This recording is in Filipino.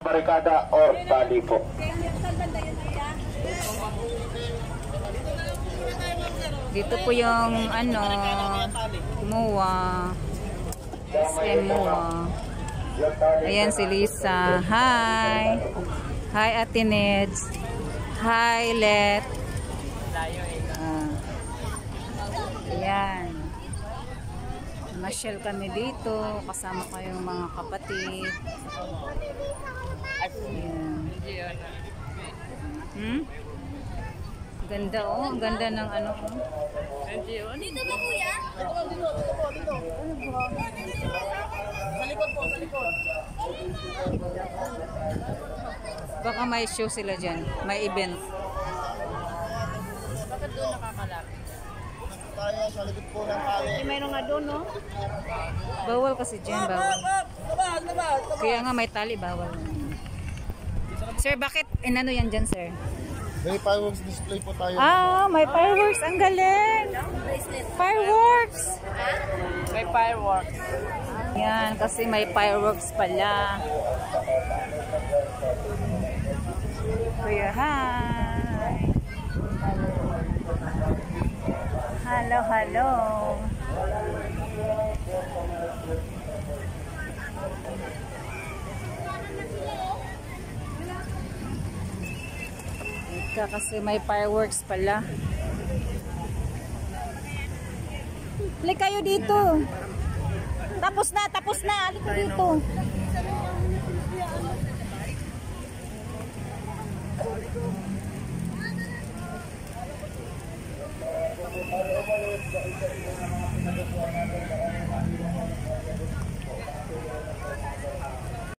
barikada or tali po. Dito po yung ano, MOA. SM MOA. Ayan si Lisa. Hi! Hi Ate Neds. Hi Let. Ayan. Masyal kami dito. Kasama ko yung mga kapatid. Ayan. Ganda oh. Ang ganda ng ano oh. Dito ba kuya? Dito. Sa likod po, sa likod. Baka may show sila dyan. May event. Bakit doon nakakalapit? Tayo sa likod po ng tali. Mayroon nga doon, no? Bawal kasi dyan. Bawal. Kaya nga may tali. Bawal. Sir, bakit inano yan dyan, sir? May fireworks display po tayo. Ah, may fireworks. Ang galing. Fireworks. May fireworks. Yan, kasi may fireworks pala. Kuya, hi. Hello, hello. Ika, kasi may fireworks pala. Halik kayo dito. Tapos na. Halik dito.